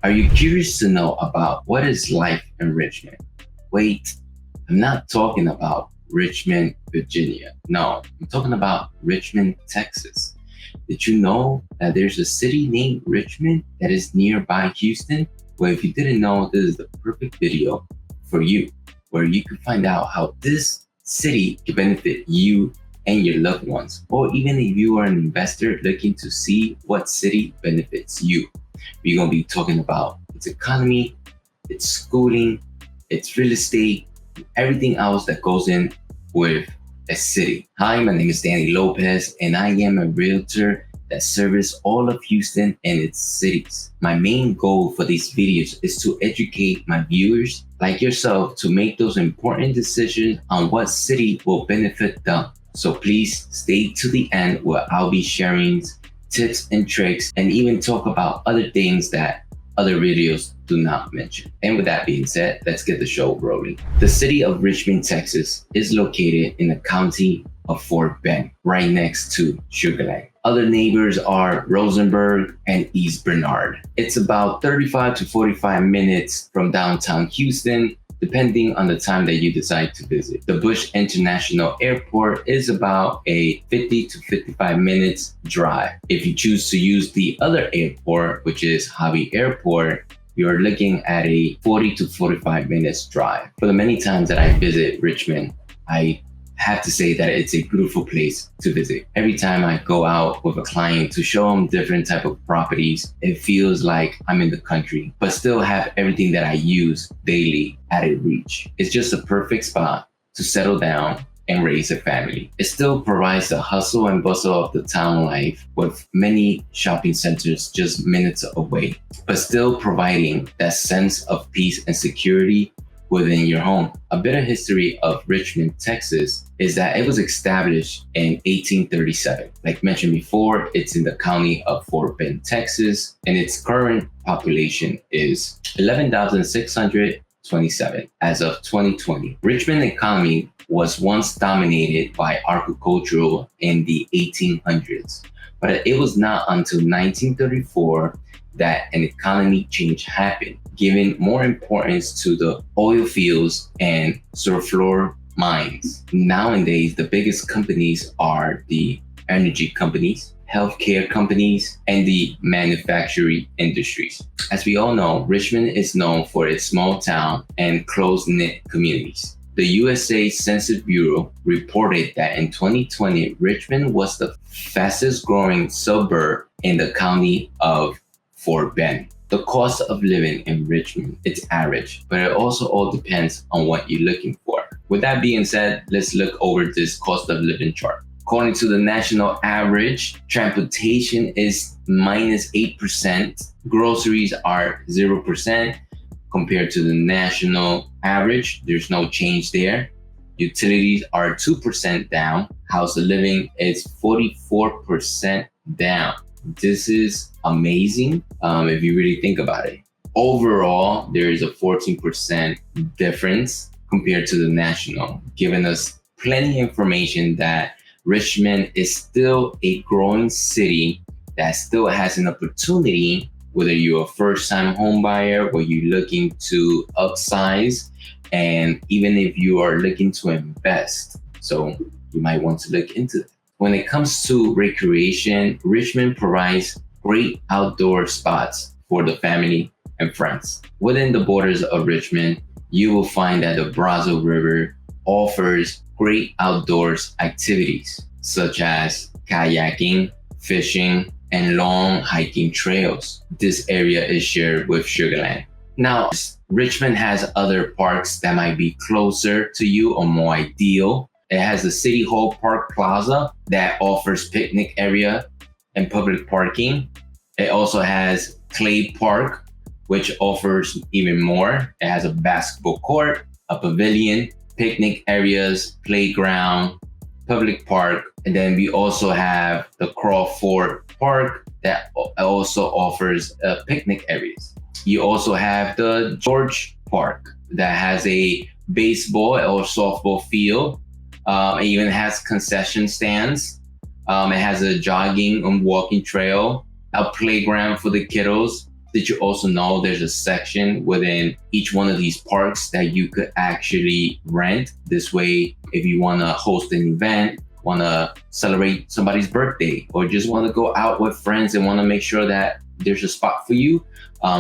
Are you curious to know about what is life in Richmond? Wait, I'm not talking about Richmond, Virginia. No, I'm talking about Richmond, Texas. Did you know that there's a city named Richmond that is nearby Houston? Well, if you didn't know, this is the perfect video for you, where you can find out how this city can benefit you and your loved ones, or even if you are an investor looking to see what city benefits you. We're going to be talking about its economy, its schooling, its real estate, everything else that goes in with a city. Hi, my name is Dany Lopez, and I am a realtor that serves all of Houston and its cities. My main goal for these videos is to educate my viewers like yourself to make those important decisions on what city will benefit them. So please stay to the end where I'll be sharing tips and tricks and even talk about other things that other videos do not mention. And with that being said, let's get the show rolling. The city of Richmond, Texas is located in the county of Fort Bend, right next to Sugar Land. Other neighbors are Rosenberg and East Bernard. It's about 35 to 45 minutes from downtown Houston, depending on the time that you decide to visit. The Bush International Airport is about a 50 to 55 minutes drive. If you choose to use the other airport, which is Hobby Airport, you're looking at a 40 to 45 minutes drive. For the many times that I visit Richmond, I have to say that it's a beautiful place to visit. Every time I go out with a client to show them different type of properties, it feels like I'm in the country, but still have everything that I use daily at a reach. It's just a perfect spot to settle down and raise a family. It still provides the hustle and bustle of the town life with many shopping centers just minutes away, but still providing that sense of peace and security within your home. A bit of history of Richmond, Texas is that it was established in 1837. Like mentioned before, it's in the county of Fort Bend, Texas, and its current population is 11,627 as of 2020. Richmond economy was once dominated by agricultural in the 1800s, but it was not until 1934 that an economy change happened, giving more importance to the oil fields and surfloor mines. Nowadays, the biggest companies are the energy companies, healthcare companies, and the manufacturing industries. As we all know, Richmond is known for its small town and close-knit communities. The USA Census Bureau reported that in 2020, Richmond was the fastest growing suburb in the county of Fort Bend. The cost of living in Richmond, it's average, but it also all depends on what you're looking for. With that being said, let's look over this cost of living chart. According to the national average, transportation is minus 8%. Groceries are 0% compared to the national average. There's no change there. Utilities are 2% down. House of living is 44% down. This is amazing if you really think about it. Overall, there is a 14% difference compared to the national, giving us plenty of information that Richmond is still a growing city that still has an opportunity, whether you're a first-time home buyer or you're looking to upsize, and even if you are looking to invest. So you might want to look into it. When it comes to recreation, Richmond provides great outdoor spots for the family and friends. Within the borders of Richmond, you will find that the Brazos River offers great outdoors activities such as kayaking, fishing, and long hiking trails. This area is shared with Sugar Land. Now, Richmond has other parks that might be closer to you or more ideal. It has the City Hall Park Plaza that offers picnic area and public parking. It also has Clay Park, which offers even more. It has a basketball court, a pavilion, picnic areas, playground, public park. And then we also have the Crawford Park that also offers picnic areas. You also have the George Park that has a baseball or softball field. It even has concession stands. It has a jogging and walking trail, a playground for the kiddos, Did you also know there's a section within each one of these parks that you could actually rent? This way, if you want to host an event, want to celebrate somebody's birthday, or just want to go out with friends and want to make sure that there's a spot for you,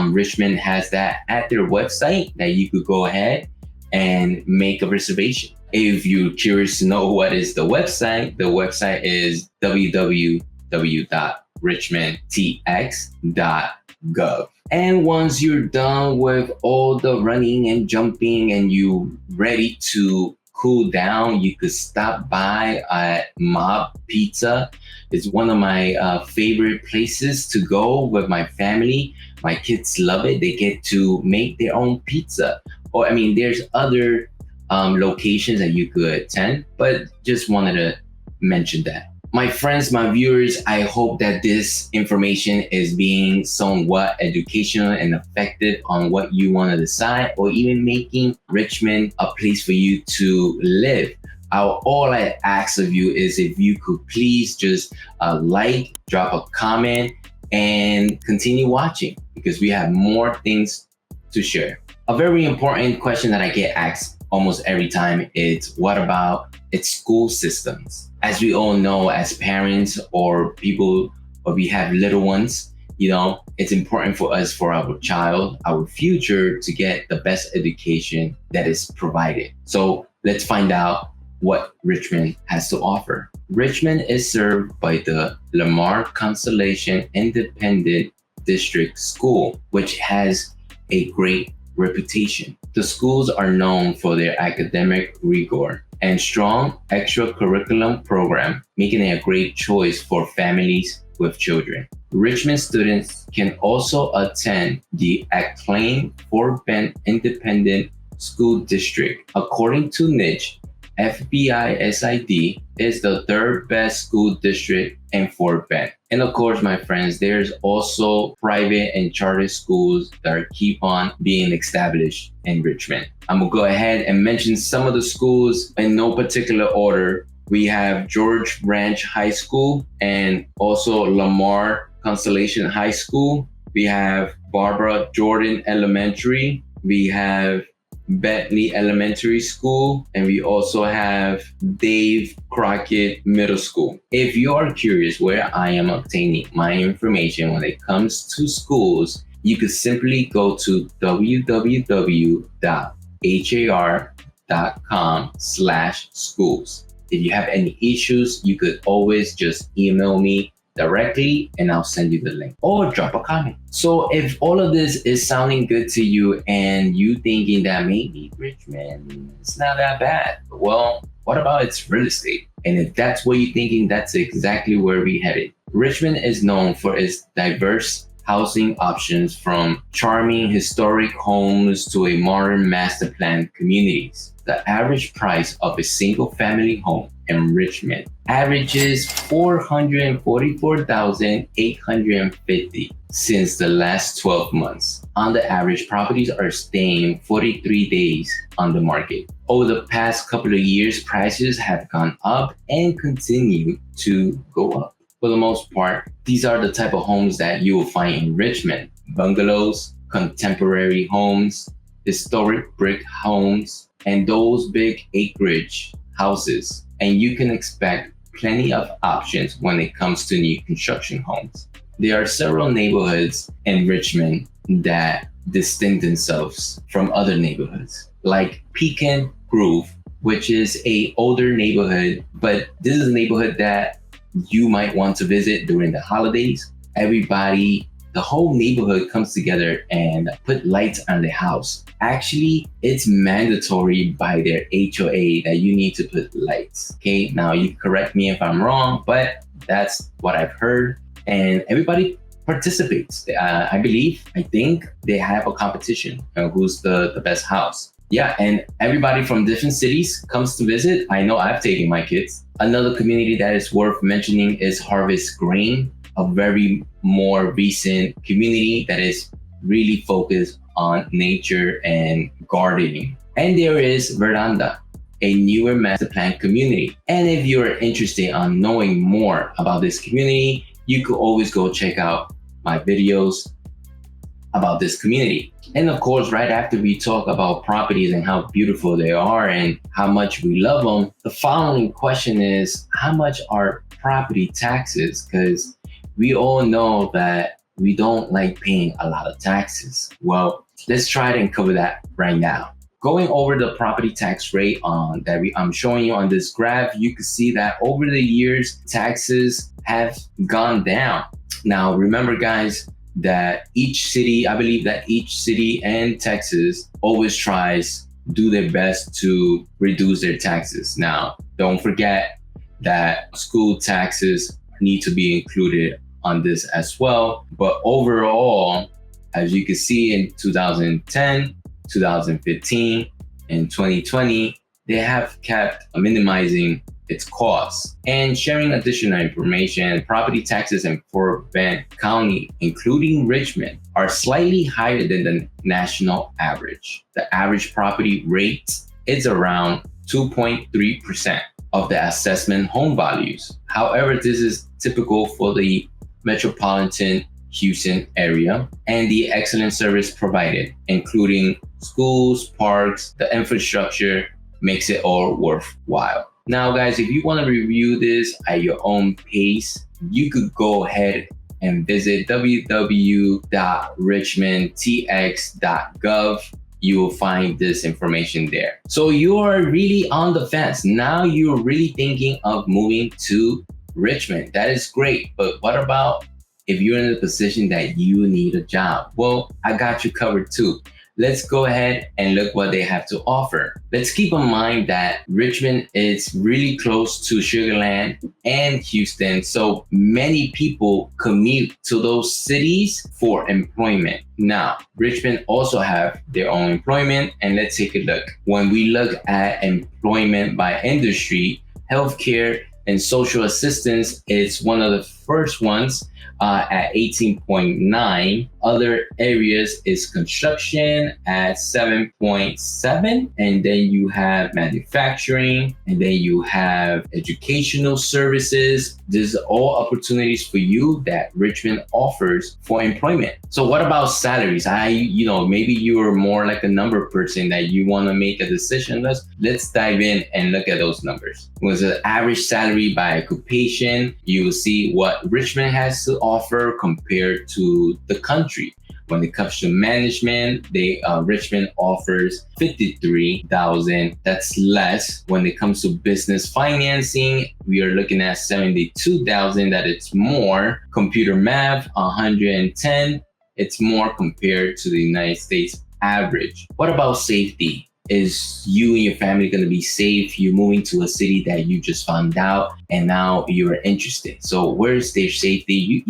Richmond has that at their website that you could go ahead and make a reservation. If you're curious to know what is the website is www.richmondtx.gov. And once you're done with all the running and jumping and you ready to cool down, you could stop by at Mob Pizza. It's one of my favorite places to go with my family. My kids love it. They get to make their own pizza. Or, I mean, there's other locations that you could attend, but just wanted to mention that. My friends, my viewers, I hope that this information is being somewhat educational and effective on what you want to decide, or even making Richmond a place for you to live. All I ask of you is if you could please just like, drop a comment, and continue watching, because we have more things to share. A very important question that I get asked almost every time is, what about its school systems? As we all know, as parents or people, or we have little ones, you know, it's important for us, for our child, our future, to get the best education that is provided. So let's find out what Richmond has to offer. Richmond is served by the Lamar Constellation Independent District School, which has a great reputation. The schools are known for their academic rigor and strong extracurriculum program, making it a great choice for families with children. Richmond students can also attend the acclaimed Fort Bend Independent School District. According to Niche, FBI SID is the third best school district in Fort Bend. And of course, my friends, there's also private and charter schools that keep on being established in Richmond. I'm gonna go ahead and mention some of the schools in no particular order. We have George Ranch High School and also Lamar Constellation High School. We have Barbara Jordan Elementary. We have Bentley Elementary School, and we also have Dave Crockett Middle School. If you are curious where I am obtaining my information when it comes to schools, you could simply go to www.har.com/schools. If you have any issues, you could always just email me directly and I'll send you the link, or drop a comment. So if all of this is sounding good to you and you thinking that maybe Richmond is not that bad, well, what about its real estate? And if that's what you're thinking, that's exactly where we headed. Richmond is known for its diverse housing options, from charming historic homes to a modern master plan communities. The average price of a single family home in Richmond averages $444,850 since the last 12 months. On the average, properties are staying 43 days on the market. Over the past couple of years, prices have gone up and continue to go up. For the most part, these are the type of homes that you will find in Richmond: bungalows, contemporary homes, historic brick homes, and those big acreage houses. And you can expect plenty of options when it comes to new construction homes. There are several neighborhoods in Richmond that distinct themselves from other neighborhoods, like Pecan Grove, which is a older neighborhood, but this is a neighborhood that you might want to visit during the holidays. Everybody, the whole neighborhood comes together and put lights on the house. Actually, it's mandatory by their HOA that you need to put lights. Okay, now you correct me if I'm wrong, but that's what I've heard. And everybody participates. I think they have a competition on who's the best house. Yeah, and everybody from different cities comes to visit. I know I've taken my kids. Another community that is worth mentioning is Harvest Grain, a very more recent community that is really focused on nature and gardening. And there is Veranda, a newer master plan community. And if you're interested on knowing more about this community, you could always go check out my videos about this community. And of course, right after we talk about properties and how beautiful they are and how much we love them, the following question is, how much are property taxes? Because we all know that we don't like paying a lot of taxes. Well, let's try and cover that right now. Going over the property tax rate I'm showing you on this graph, you can see that over the years, taxes have gone down. Now, remember, guys, that I believe that each city and Texas always tries do their best to reduce their taxes. Now, don't forget that school taxes need to be included on this as well. But overall, as you can see in 2010, 2015, and 2020, they have kept minimizing its costs and sharing additional information. Property taxes in Fort Bend County, including Richmond, are slightly higher than the national average. The average property rate is around 2.3% of the assessment home values. However, this is typical for the metropolitan Houston area and the excellent service provided, including schools, parks, the infrastructure makes it all worthwhile. Now, guys, if you want to review this at your own pace, you could go ahead and visit www.richmondtx.gov. You will find this information there. So you are really on the fence. Now you're really thinking of moving to Richmond. That is great. But what about if you're in a position that you need a job? Well, I got you covered too. Let's go ahead and look what they have to offer. Let's keep in mind that Richmond is really close to Sugar Land and Houston, so many people commute to those cities for employment. Now, Richmond also have their own employment, and let's take a look. When we look at employment by industry, healthcare and social assistance is one of the first ones at 18.9. Other areas is construction at 7.7. And then you have manufacturing, and then you have educational services. These are all opportunities for you that Richmond offers for employment. So what about salaries? Maybe you're more like a number person that you want to make a decision. Let's dive in and look at those numbers. With the average salary by occupation, you will see what Richmond has to offer compared to the country. When it comes to management, Richmond offers $53,000. That's less. When it comes to business financing, we are looking at $72,000. That it's more. Computer math, $110,000. It's more compared to the United States average. What about safety? Is you and your family going to be safe? You're moving to a city that you just found out and now you're interested. So where's their safety?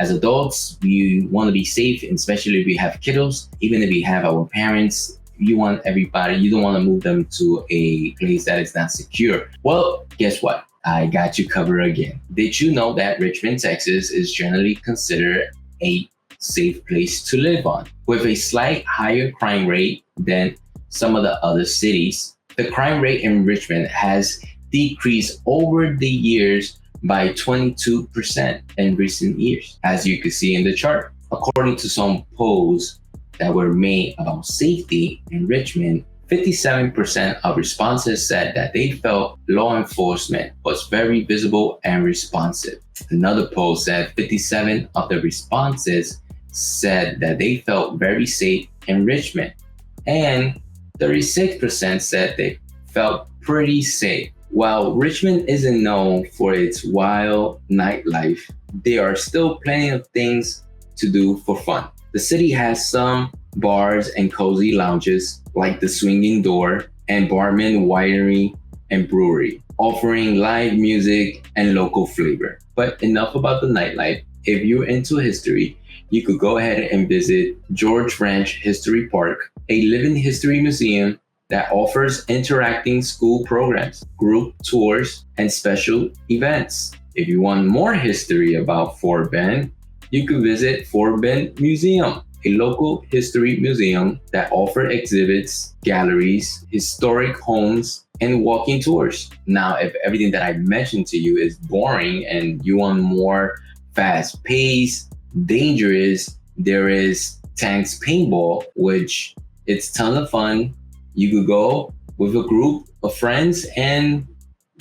As adults, we want to be safe, especially if we have kiddos. Even if we have our parents, you want everybody, you don't want to move them to a place that is not secure. Well, guess what? I got you covered again. Did you know that Richmond, Texas is generally considered a safe place to live on? With a slight higher crime rate than some of the other cities, the crime rate in Richmond has decreased over the years by 22% in recent years, as you can see in the chart. According to some polls that were made about safety in Richmond, 57% of responses said that they felt law enforcement was very visible and responsive. Another poll said 57% of the responses said that they felt very safe in Richmond, and 36% said they felt pretty safe. While Richmond isn't known for its wild nightlife, there are still plenty of things to do for fun. The city has some bars and cozy lounges like the Swinging Door and Barman Winery and Brewery, offering live music and local flavor. But enough about the nightlife. If you're into history, you could go ahead and visit George Ranch History Park, a living history museum that offers interacting school programs, group tours, and special events. If you want more history about Fort Bend, you can visit Fort Bend Museum, a local history museum that offers exhibits, galleries, historic homes, and walking tours. Now, if everything that I mentioned to you is boring and you want more fast-paced, dangerous, There is Tanks Paintball, which it's ton of fun. You could go with a group of friends and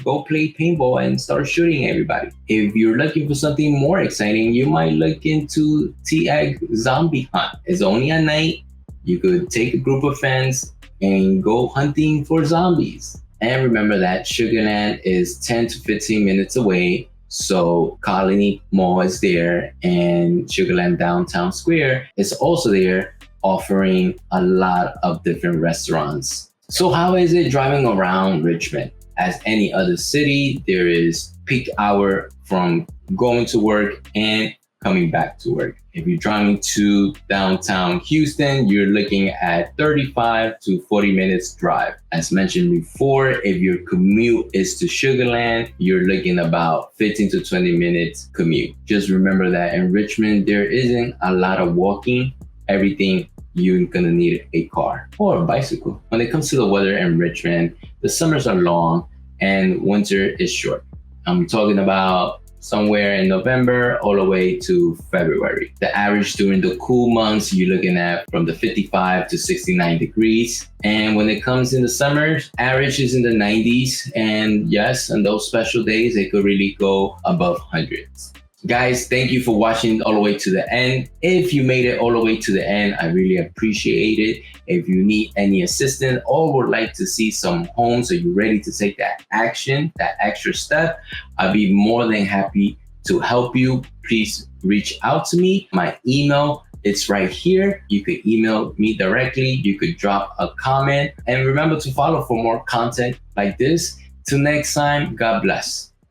go play paintball and start shooting everybody. If you're looking for something more exciting, you might look into T-Egg Zombie Hunt. It's only at night. You could take a group of friends and go hunting for zombies. And remember that Sugarland is 10 to 15 minutes away. So Colony Mall is there, and Sugarland Downtown Square is also there, offering a lot of different restaurants. So how is it driving around Richmond? As any other city, there is peak hour from going to work and coming back to work. If you're driving to downtown Houston, you're looking at 35 to 40 minutes drive. As mentioned before, if your commute is to Sugarland, you're looking about 15 to 20 minutes commute. Just remember that in Richmond, there isn't a lot of walking. Everything, you're gonna need a car or a bicycle. When it comes to the weather in Richmond, the summers are long and winter is short. I'm talking about somewhere in November all the way to February. The average during the cool months, you're looking at from the 55 to 69 degrees. And when it comes in the summers, average is in the 90s. And yes, on those special days, it could really go above hundreds. Guys, thank you for watching all the way to the end. If you made it all the way to the end, I really appreciate it. If you need any assistance or would like to see some homes, are you ready to take that action, that extra step, I'd be more than happy to help you. Please reach out to me. My email, it's right here. You could email me directly. You could drop a comment. And remember to follow for more content like this. Till next time, God bless.